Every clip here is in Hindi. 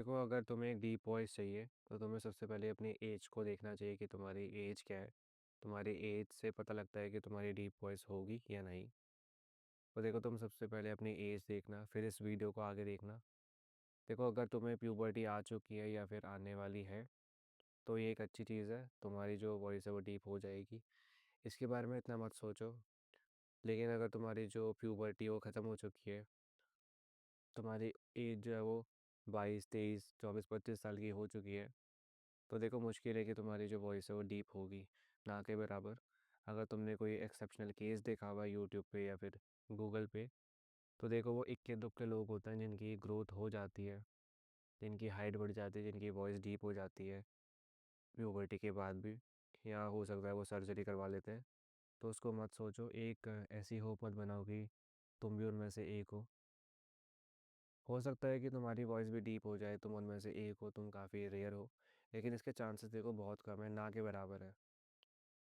देखो, अगर तुम्हें एक डीप वॉइस चाहिए तो तुम्हें सबसे पहले अपनी एज को देखना चाहिए कि तुम्हारी एज क्या है। तुम्हारी एज से पता लगता है कि तुम्हारी डीप वॉइस होगी या नहीं। तो देखो, तुम सबसे पहले अपनी एज देखना, फिर इस वीडियो को आगे देखना। देखो, अगर तुम्हें प्यूबर्टी आ चुकी है या फिर आने वाली है तो ये एक अच्छी चीज़ है, तुम्हारी जो वॉइस है वो डीप हो जाएगी। इसके बारे में इतना मत सोचो। लेकिन अगर तुम्हारी जो प्यूबर्टी वो ख़त्म हो चुकी है, तुम्हारी एज जो है वो 22, 23, 24, 25 साल की हो चुकी है, तो देखो, मुश्किल है कि तुम्हारी जो वॉइस है वो डीप होगी, ना के बराबर। अगर तुमने कोई एक्सेप्शनल केस देखा हुआ है यूट्यूब पे या फिर गूगल पे, तो देखो, वो इक्के दुक्के लोग होते हैं जिनकी ग्रोथ हो जाती है, जिनकी हाइट बढ़ जाती है, जिनकी वॉइस डीप हो जाती है प्यूबर्टी के बाद भी। या हो सकता है वो सर्जरी करवा लेते हैं। तो उसको मत सोचो, एक ऐसी होप मत बनाओ कि तुम भी उनमें से एक हो सकता है कि तुम्हारी वॉइस भी डीप हो जाए, तुम उनमें से एक हो, तुम काफ़ी रेयर हो। लेकिन इसके चांसेस देखो बहुत कम है, ना के बराबर है।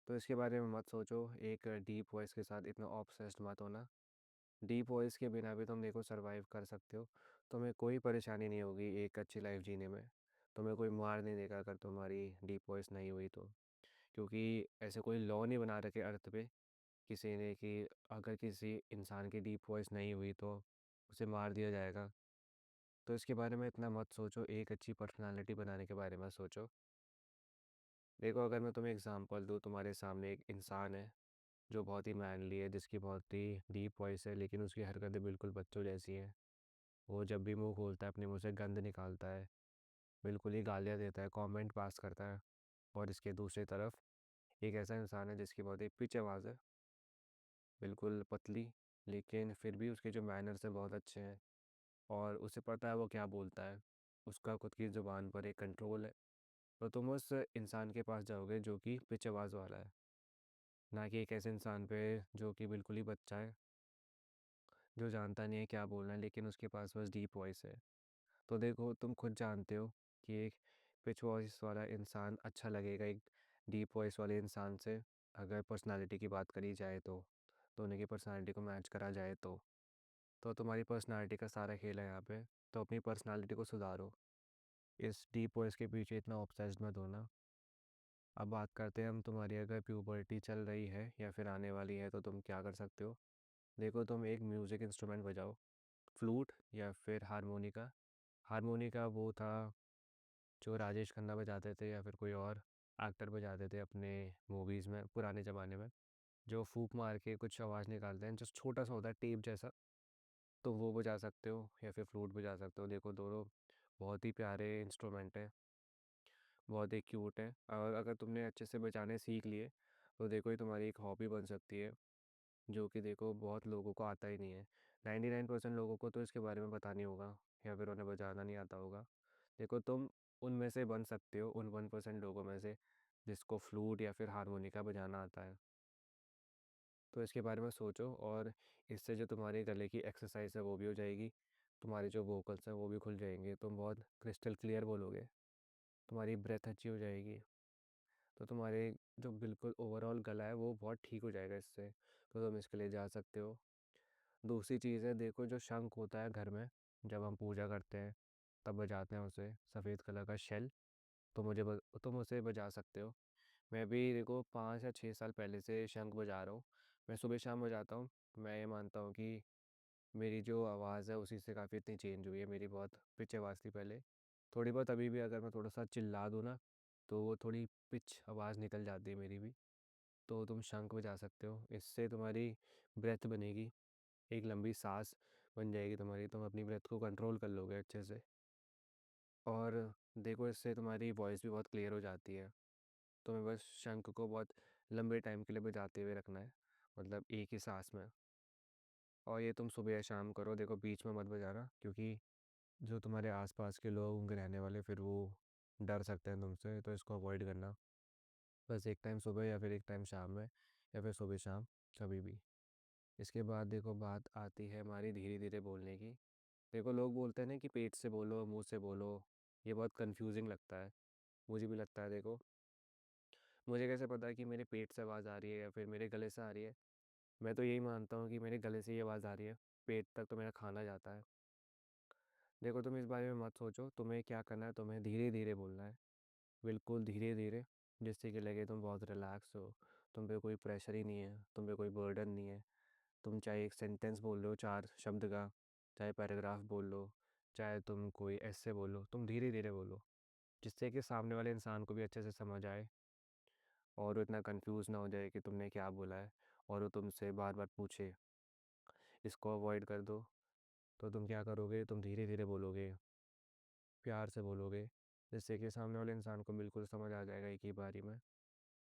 तो इसके बारे में मत सोचो, एक डीप वॉइस के साथ इतना ऑब्सेस्ड मत होना। डीप वॉइस के बिना भी तुम देखो सर्वाइव कर सकते हो। तुम्हें कोई परेशानी नहीं होगी एक अच्छी लाइफ जीने में। तुम्हें कोई मार नहीं देगा अगर तुम्हारी डीप वॉइस नहीं हुई तो। क्योंकि ऐसे कोई लॉ नहीं बना रखे अर्थ पे किसी ने कि अगर किसी इंसान की डीप वॉइस नहीं हुई तो उसे मार दिया जाएगा। तो इसके बारे में इतना मत सोचो, एक अच्छी पर्सनालिटी बनाने के बारे में सोचो। देखो, अगर मैं तुम्हें एग्जांपल दूँ, तुम्हारे सामने एक इंसान है जो बहुत ही मैनली है, जिसकी बहुत ही डीप वॉइस है, लेकिन उसकी हरकतें बिल्कुल बच्चों जैसी हैं। वो जब भी मुंह खोलता है अपने मुंह से गंद निकालता है, बिल्कुल ही गालियाँ देता है, कमेंट पास करता है। और इसके दूसरी तरफ एक ऐसा इंसान है जिसकी बहुत ही पिच आवाज़ है, बिल्कुल पतली, लेकिन फिर भी उसके जो मैनर्स हैं बहुत अच्छे हैं। और उसे पता है वो क्या बोलता है, उसका खुद की ज़ुबान पर एक कंट्रोल है। तो तुम उस इंसान के पास जाओगे जो कि पिच आवाज़ वाला है, ना कि एक ऐसे इंसान पे जो कि बिल्कुल ही बच्चा है, जो जानता नहीं है क्या बोलना है, लेकिन उसके पास बस डीप वॉइस है। तो देखो, तुम खुद जानते हो कि एक पिच वॉइस वाला इंसान अच्छा लगेगा एक डीप वॉइस वाले इंसान से, अगर पर्सनालिटी की बात करी जाए तो दोनों की पर्सनालिटी को मैच करा जाए तो तुम्हारी पर्सनालिटी का सारा खेल है यहाँ पे। तो अपनी पर्सनालिटी को सुधारो, इस डीप वॉइस के पीछे इतना ऑब्सेस्ड मत होना। अब बात करते हैं हम, तुम्हारी अगर प्यूबर्टी चल रही है या फिर आने वाली है तो तुम क्या कर सकते हो। देखो, तुम एक म्यूज़िक इंस्ट्रूमेंट बजाओ, फ्लूट या फिर हारमोनिका। हारमोनिका वो था जो राजेश खन्ना बजाते थे या फिर कोई और एक्टर बजाते थे अपने मूवीज़ में पुराने ज़माने में, जो फूंक मार के कुछ आवाज़ निकालते हैं, जो छोटा सा होता है टेप जैसा। तो वो बजा सकते हो या फिर फ्लूट बजा सकते हो। देखो, दोनों बहुत ही प्यारे इंस्ट्रूमेंट हैं, बहुत ही क्यूट है। और अगर तुमने अच्छे से बजाने सीख लिए तो देखो, ये तुम्हारी एक हॉबी बन सकती है, जो कि देखो बहुत लोगों को आता ही नहीं है। 99% लोगों को तो इसके बारे में पता नहीं होगा या फिर उन्हें बजाना नहीं आता होगा। देखो, तुम उनमें से बन सकते हो, उन 1% लोगों में से जिसको फ्लूट या फिर हारमोनिका बजाना आता है। तो इसके बारे में सोचो, और इससे जो तुम्हारे गले की एक्सरसाइज है वो भी हो जाएगी, तुम्हारे जो वोकल्स हैं वो भी खुल जाएंगे, तुम बहुत क्रिस्टल क्लियर बोलोगे, तुम्हारी ब्रेथ अच्छी हो जाएगी। तो तुम्हारे जो बिल्कुल ओवरऑल गला है वो बहुत ठीक हो जाएगा इससे। तो तुम इसके लिए जा सकते हो। दूसरी चीज़ है, देखो, जो शंख होता है घर में, जब हम पूजा करते हैं तब बजाते हैं उसे, सफ़ेद कलर का शेल। तो तुम उसे बजा सकते हो। मैं भी देखो 5 या 6 साल पहले से शंख बजा रहा हूँ। मैं सुबह शाम बजाता हूँ। मैं ये मानता हूँ कि मेरी जो आवाज़ है उसी से काफ़ी इतनी चेंज हुई है। मेरी बहुत पिच आवाज़ थी पहले, थोड़ी बहुत अभी भी अगर मैं थोड़ा सा चिल्ला दूँ ना तो वो थोड़ी पिच आवाज़ निकल जाती है मेरी भी। तो तुम शंख बजा सकते हो, इससे तुम्हारी ब्रेथ बनेगी, एक लंबी सांस बन जाएगी तुम्हारी, तुम अपनी ब्रेथ को कंट्रोल कर लोगे अच्छे से। और देखो, इससे तुम्हारी वॉइस भी बहुत क्लियर हो जाती है। तुम्हें बस शंख को बहुत लंबे टाइम के लिए बजाते हुए रखना है, मतलब एक ही सांस में। और ये तुम सुबह या शाम करो, देखो बीच में मत बजाना, क्योंकि जो तुम्हारे आसपास के लोग होंगे रहने वाले, फिर वो डर सकते हैं तुमसे, तो इसको अवॉइड करना। बस एक टाइम सुबह या फिर एक टाइम शाम में, या फिर सुबह शाम, कभी भी। इसके बाद देखो, बात आती है हमारी धीरे धीरे बोलने की। देखो, लोग बोलते हैं ना कि पेट से बोलो, मुंह से बोलो, ये बहुत कंफ्यूजिंग लगता है। मुझे भी लगता है। देखो, मुझे कैसे पता है कि मेरे पेट से आवाज़ आ रही है या फिर मेरे गले से आ रही है। मैं तो यही मानता हूँ कि मेरे गले से ही आवाज़ आ रही है, पेट तक तो मेरा खाना जाता है। देखो तुम इस बारे में मत सोचो, तुम्हें क्या करना है, तुम्हें धीरे धीरे बोलना है, बिल्कुल धीरे धीरे, जिससे कि लगे तुम बहुत रिलैक्स हो। तुम पे कोई प्रेशर ही नहीं है, तुम पे कोई बर्डन नहीं है। तुम चाहे एक सेंटेंस बोल लो 4 शब्द का, चाहे पैराग्राफ बोल लो, चाहे तुम कोई ऐसे बोलो, तुम धीरे धीरे बोलो, जिससे कि सामने वाले इंसान को भी अच्छे से समझ आए और वो इतना कंफ्यूज ना हो जाए कि तुमने क्या बोला है और वो तुमसे बार बार पूछे। इसको अवॉइड कर दो। तो तुम क्या करोगे, तुम धीरे धीरे बोलोगे, प्यार से बोलोगे, जिससे कि सामने वाले इंसान को बिल्कुल समझ आ जाएगा एक ही बारी में।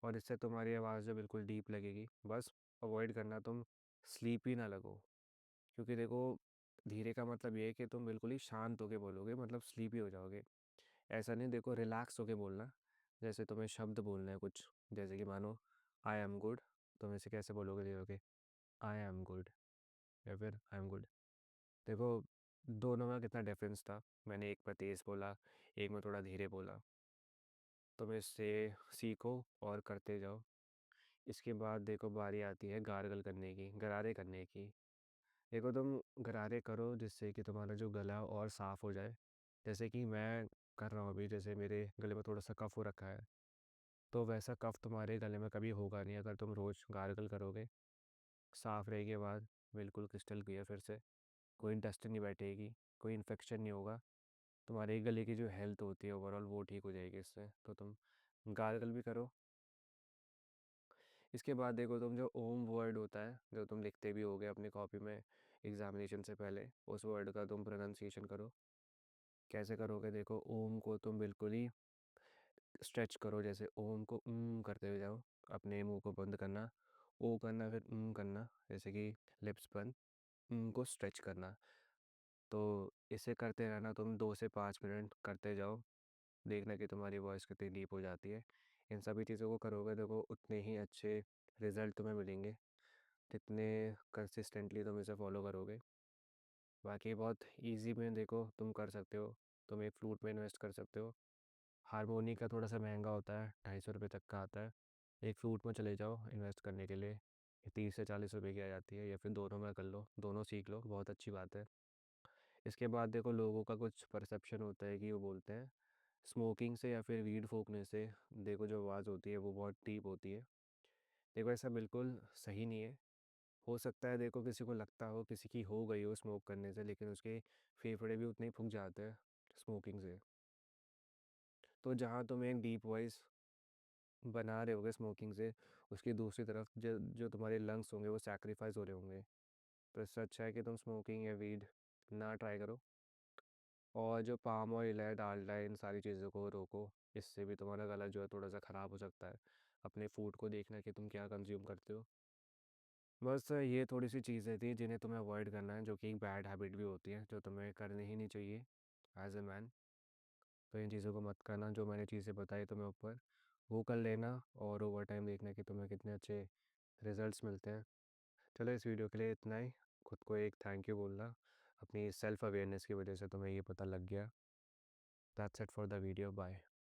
और इससे तुम्हारी आवाज़ जो बिल्कुल डीप लगेगी। बस अवॉइड करना तुम स्लीपी ना लगो, क्योंकि देखो धीरे का मतलब ये है कि तुम बिल्कुल ही शांत होके बोलोगे, मतलब स्लीपी हो जाओगे। ऐसा नहीं, देखो रिलैक्स होके बोलना। जैसे तुम्हें शब्द बोलना है कुछ, जैसे कि मानो आई एम गुड, तुम इसे कैसे बोलोगे धीरे होके, आई एम गुड या फिर आई एम गुड। देखो दोनों में कितना डिफरेंस था, मैंने एक में तेज़ बोला, एक में थोड़ा धीरे बोला। तुम इससे सीखो और करते जाओ। इसके बाद देखो बारी आती है गार्गल करने की, गरारे करने की। देखो तुम गरारे करो जिससे कि तुम्हारा जो गला और साफ़ हो जाए। जैसे कि मैं कर रहा हूँ अभी, जैसे मेरे गले में थोड़ा सा कफ हो रखा है, तो वैसा कफ तुम्हारे गले में कभी होगा नहीं अगर तुम रोज़ गार्गल करोगे। साफ़ रहेगी आवाज़, बिल्कुल क्रिस्टल क्लियर फिर से, कोई डस्ट नहीं बैठेगी, कोई इन्फेक्शन नहीं होगा। तुम्हारे गले की जो हेल्थ होती है ओवरऑल वो ठीक हो जाएगी इससे। तो तुम गार्गल भी करो। इसके बाद देखो तुम जो ओम वर्ड होता है, जो तुम लिखते भी होगे अपनी कॉपी में एग्जामिनेशन से पहले, उस वर्ड का तुम प्रोनाउंसिएशन करो। कैसे करोगे, देखो ओम को तुम बिल्कुल ही स्ट्रेच करो, जैसे ओम को करते हुए जाओ, अपने मुंह को बंद करना, ओ करना, फिर करना, जैसे कि लिप्स बंद, को स्ट्रेच करना। तो इसे करते रहना तुम 2 से 5 मिनट करते जाओ, देखना कि तुम्हारी वॉइस कितनी डीप हो जाती है। इन सभी चीज़ों को करोगे, देखो उतने ही अच्छे रिजल्ट तुम्हें मिलेंगे, जितने कंसिस्टेंटली तुम इसे फॉलो करोगे। बाकी बहुत इजी में देखो तुम कर सकते हो। तुम एक फ्लूट में इन्वेस्ट कर सकते हो। हारमोनी का थोड़ा सा महंगा होता है, 250 रुपये तक का आता है। एक फ्लूट में चले जाओ इन्वेस्ट करने के लिए, ये 30 से 40 रुपये की आ जाती है, या फिर दोनों में कर लो, दोनों सीख लो, बहुत अच्छी बात है। इसके बाद देखो लोगों का कुछ परसेप्शन होता है कि वो बोलते हैं स्मोकिंग से या फिर वीड फूकने से देखो जो आवाज़ होती है वो बहुत डीप होती है। देखो ऐसा बिल्कुल सही नहीं है। हो सकता है देखो किसी को लगता हो, किसी की हो गई हो स्मोक करने से, लेकिन उसके फेफड़े भी उतने ही फूक जाते हैं स्मोकिंग से। तो जहाँ तुम एक डीप वॉइस बना रहे होगे स्मोकिंग से, उसकी दूसरी तरफ जो जो तुम्हारे लंग्स होंगे वो सैक्रिफाइस हो रहे होंगे। तो इससे अच्छा है कि तुम स्मोकिंग या वीड ना ट्राई करो। और जो पाम ऑयल है, डालडा है, इन सारी चीज़ों को रोको। इससे भी तुम्हारा गला जो है थोड़ा सा ख़राब हो सकता है। अपने फूड को देखना कि तुम क्या कंज्यूम करते हो। बस ये थोड़ी सी चीज़ें थी जिन्हें तुम्हें अवॉइड करना है, जो कि एक बैड हैबिट भी होती है, जो तुम्हें करनी ही नहीं चाहिए एज ए मैन। तो इन चीज़ों को मत करना, जो मैंने चीज़ें बताई तुम्हें ऊपर, वो कर लेना। और ओवर टाइम देखना कि तुम्हें कितने अच्छे रिजल्ट्स मिलते हैं। चलो इस वीडियो के लिए इतना ही। खुद को एक थैंक यू बोलना, अपनी सेल्फ अवेयरनेस की वजह से तुम्हें ये पता लग गया। That's it for the video, bye.